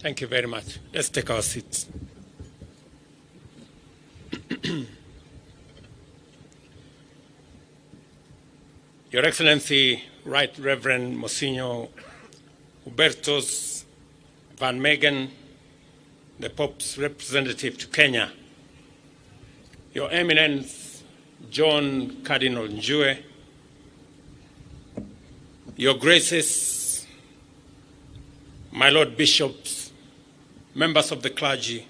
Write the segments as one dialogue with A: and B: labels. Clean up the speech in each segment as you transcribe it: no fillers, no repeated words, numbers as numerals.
A: Thank you very much. Let's take our seats. Your Excellency, Right Reverend Monsignor Hubertus Van Megen, the Pope's representative to Kenya, Your Eminence John Cardinal Njue, Your Graces, my Lord Bishops, members of the clergy,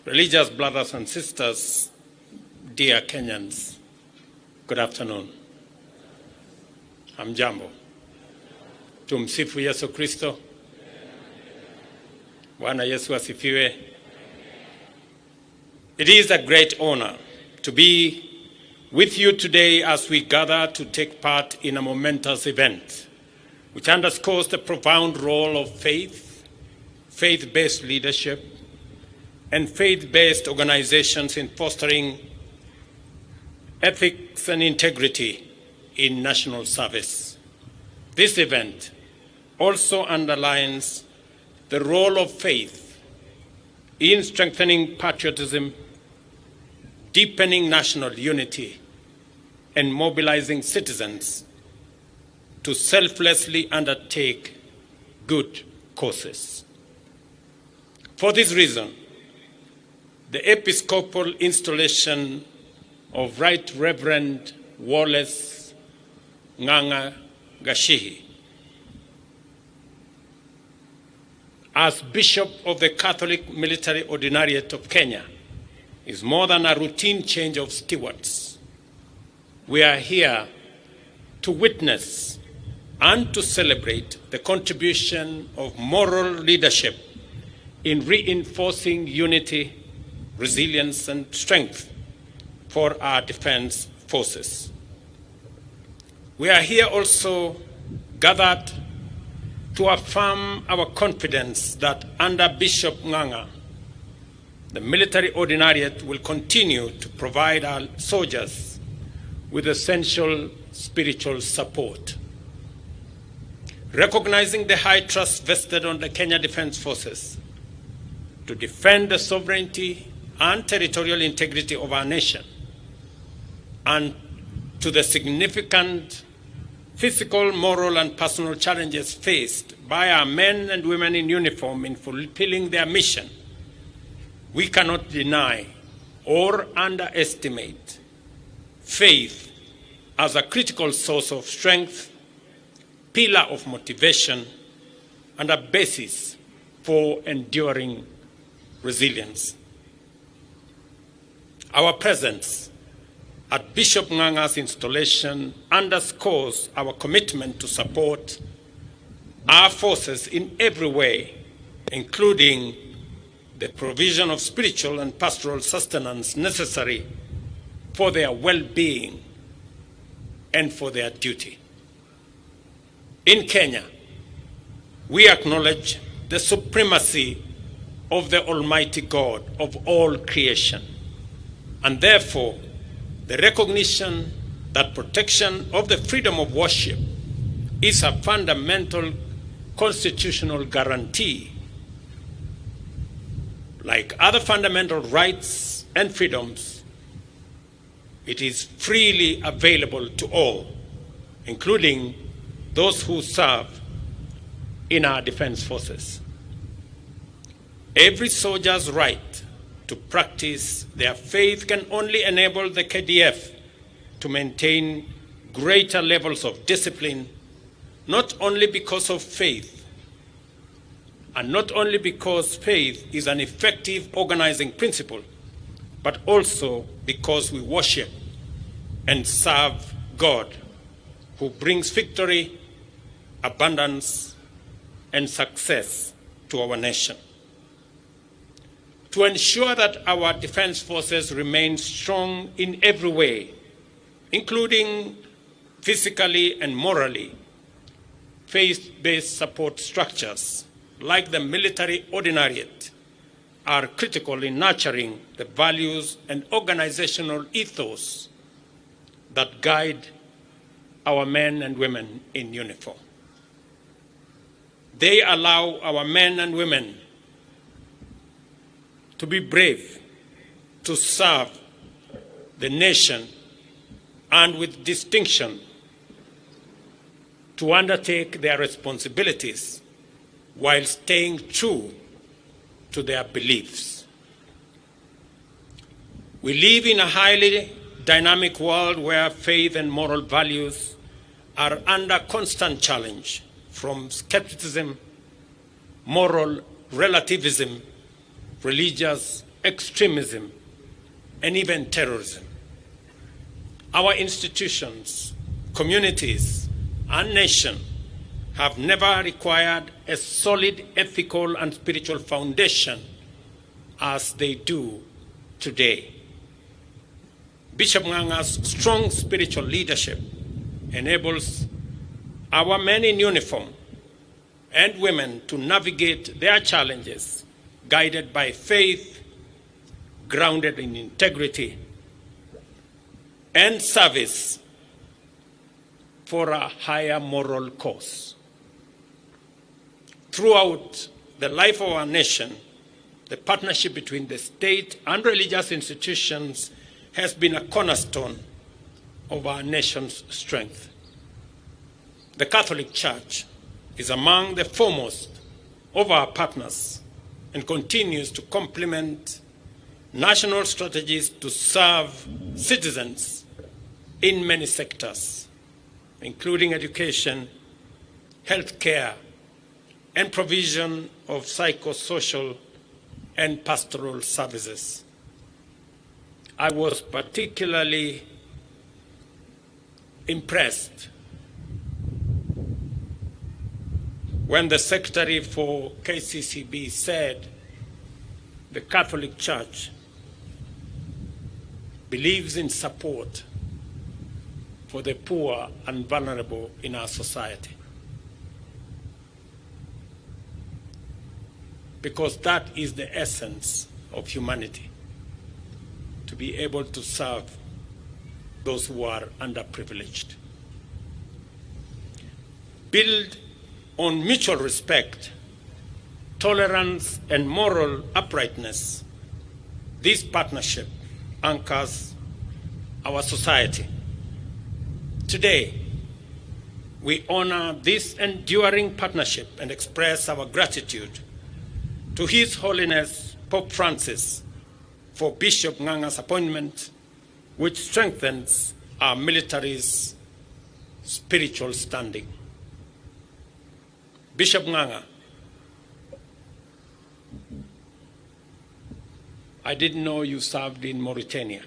A: religious brothers and sisters, dear Kenyans, good afternoon. Hamjambo. Tumsifu Yesu Kristo. Bwana Yesu asifiwe. It is a great honor to be with you today as we gather to take part in a momentous event which underscores the profound role of faith, faith-based leadership, and faith-based organizations in fostering ethics and integrity in national service. This event also underlines the role of faith in strengthening patriotism, deepening national unity, and mobilizing citizens to selflessly undertake good causes. For this reason, the Episcopal installation of Right Reverend Wallace Ng'ang'a Gashihi as Bishop of the Catholic Military Ordinariate of Kenya is more than a routine change of stewards. We are here to witness and to celebrate the contribution of moral leadership in reinforcing unity, resilience, and strength for our defense forces. We are here also gathered to affirm our confidence that under Bishop Ng'ang'a, the military ordinariate will continue to provide our soldiers with essential spiritual support. Recognizing the high trust vested on the Kenya Defense Forces to defend the sovereignty and territorial integrity of our nation, and to the significant physical, moral, and personal challenges faced by our men and women in uniform in fulfilling their mission, we cannot deny or underestimate faith as a critical source of strength, pillar of motivation, and a basis for enduring resilience. Our presence at Bishop Ng'ang'a's installation underscores our commitment to support our forces in every way, including the provision of spiritual and pastoral sustenance necessary for their well-being and for their duty. In Kenya, we acknowledge the supremacy of the Almighty God of all creation, and therefore the recognition that protection of the freedom of worship is a fundamental constitutional guarantee. Like other fundamental rights and freedoms, it is freely available to all, including those who serve in our defense forces. Every soldier's right to practice their faith can only enable the KDF to maintain greater levels of discipline, not only because of faith, and not only because faith is an effective organizing principle, but also because we worship and serve God, who brings victory, abundance, and success to our nation. To ensure that our defense forces remain strong in every way, including physically and morally, faith-based support structures like the military ordinariate are critical in nurturing the values and organizational ethos that guide our men and women in uniform. They allow our men and women to be brave, to serve the nation, and with distinction to undertake their responsibilities while staying true to their beliefs. We live in a highly dynamic world where faith and moral values are under constant challenge, from skepticism, moral relativism, religious extremism, and even terrorism. Our institutions, communities, and nation have never required a solid ethical and spiritual foundation as they do today. Bishop Nganga's strong spiritual leadership enables our men in uniform and women to navigate their challenges guided by faith, grounded in integrity, and service for a higher moral cause. Throughout the life of our nation, the partnership between the state and religious institutions has been a cornerstone of our nation's strength. The Catholic Church is among the foremost of our partners and continues to complement national strategies to serve citizens in many sectors, including education, healthcare, and provision of psychosocial and pastoral services. I was particularly impressed when the Secretary for KCCB said the Catholic Church believes in support for the poor and vulnerable in our society. Because that is the essence of humanity, to be able to serve those who are underprivileged. Build on mutual respect, tolerance, and moral uprightness. This partnership anchors our society. Today, we honor this enduring partnership and express our gratitude to His Holiness Pope Francis for Bishop Nganga's appointment, which strengthens our military's spiritual standing. Bishop Nganga, I didn't know you served in Mauritania,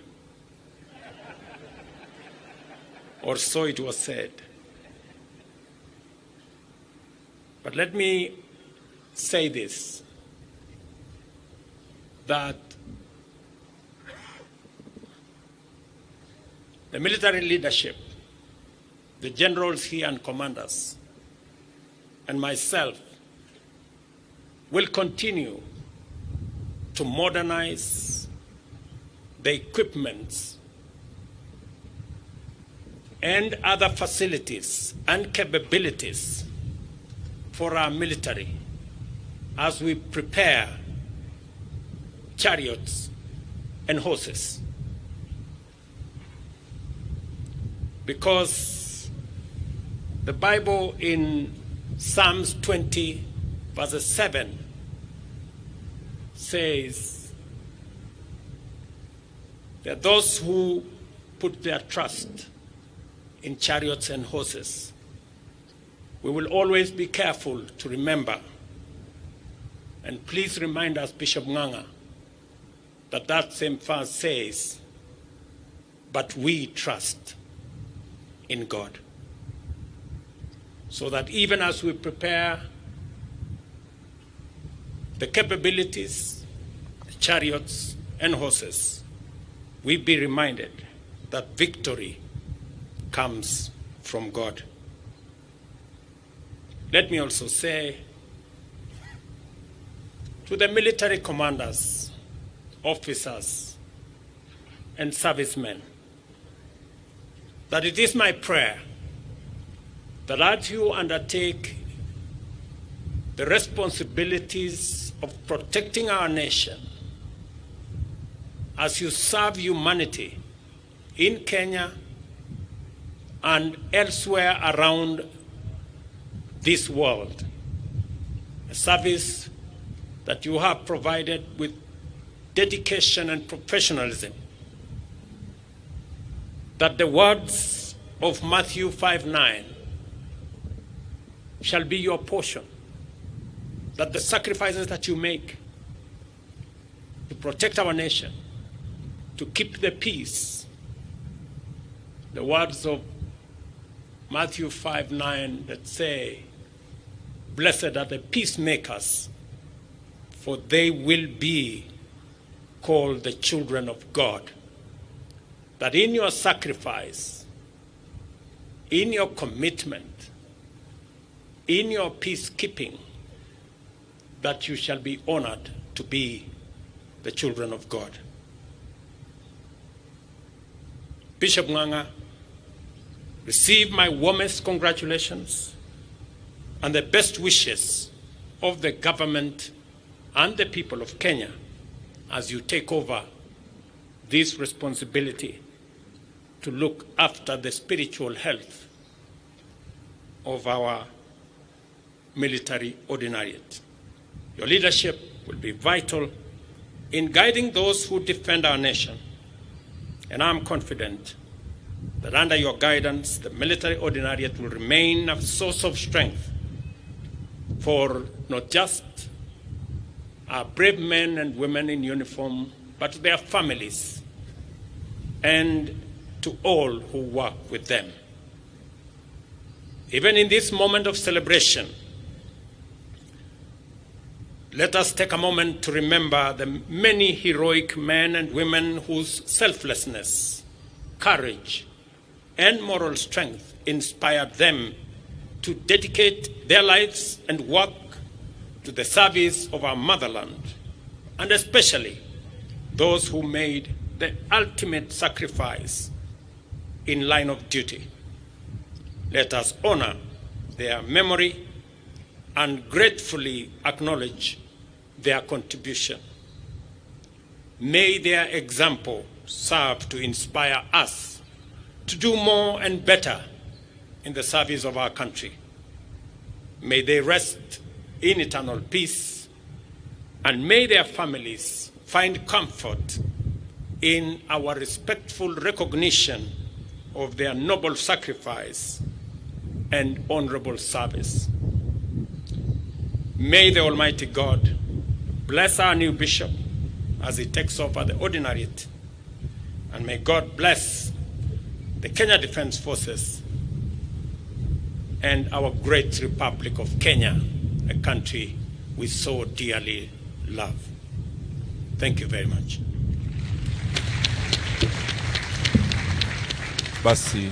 A: or so it was said. But let me say this, that the military leadership, the generals here and commanders, and myself will continue to modernize the equipments and other facilities and capabilities for our military as we prepare chariots and horses. Because the Bible in Psalms 20, verse 7 says that those who put their trust in chariots and horses, we will always be careful to remember, and please remind us, Bishop Nganga, that that same verse says, but we trust in God. So that even as we prepare the capabilities, the chariots and horses, we be reminded that victory comes from God. Let me also say to the military commanders, officers, and servicemen, that it is my prayer that as you undertake the responsibilities of protecting our nation as you serve humanity in Kenya and elsewhere around this world. A service that you have provided with dedication and professionalism, that the words of Matthew 5:9 shall be your portion, that the sacrifices that you make to protect our nation, to keep the peace, the words of Matthew 5:9 that say, "Blessed are the peacemakers, for they will be called the children of God." That in your sacrifice, in your commitment, in your peacekeeping, that you shall be honored to be the children of God. Bishop Nganga, receive my warmest congratulations and the best wishes of the government and the people of Kenya as you take over this responsibility to look after the spiritual health of our military ordinariate. Your leadership will be vital in guiding those who defend our nation, and I'm confident that under your guidance, the military ordinariate will remain a source of strength for not just our brave men and women in uniform, but their families and to all who work with them. Even in this moment of celebration, let us take a moment to remember the many heroic men and women whose selflessness, courage, and moral strength inspired them to dedicate their lives and work to the service of our motherland, and especially those who made the ultimate sacrifice in line of duty. Let us honor their memory and gratefully acknowledge their contribution. May their example serve to inspire us to do more and better in the service of our country. May they rest in eternal peace, and may their families find comfort in our respectful recognition of their noble sacrifice and honorable service. May the Almighty God bless our new bishop as he takes over the ordinariate, and may God bless the Kenya Defense Forces and our great Republic of Kenya, a country we so dearly love. Thank you very much.
B: Basi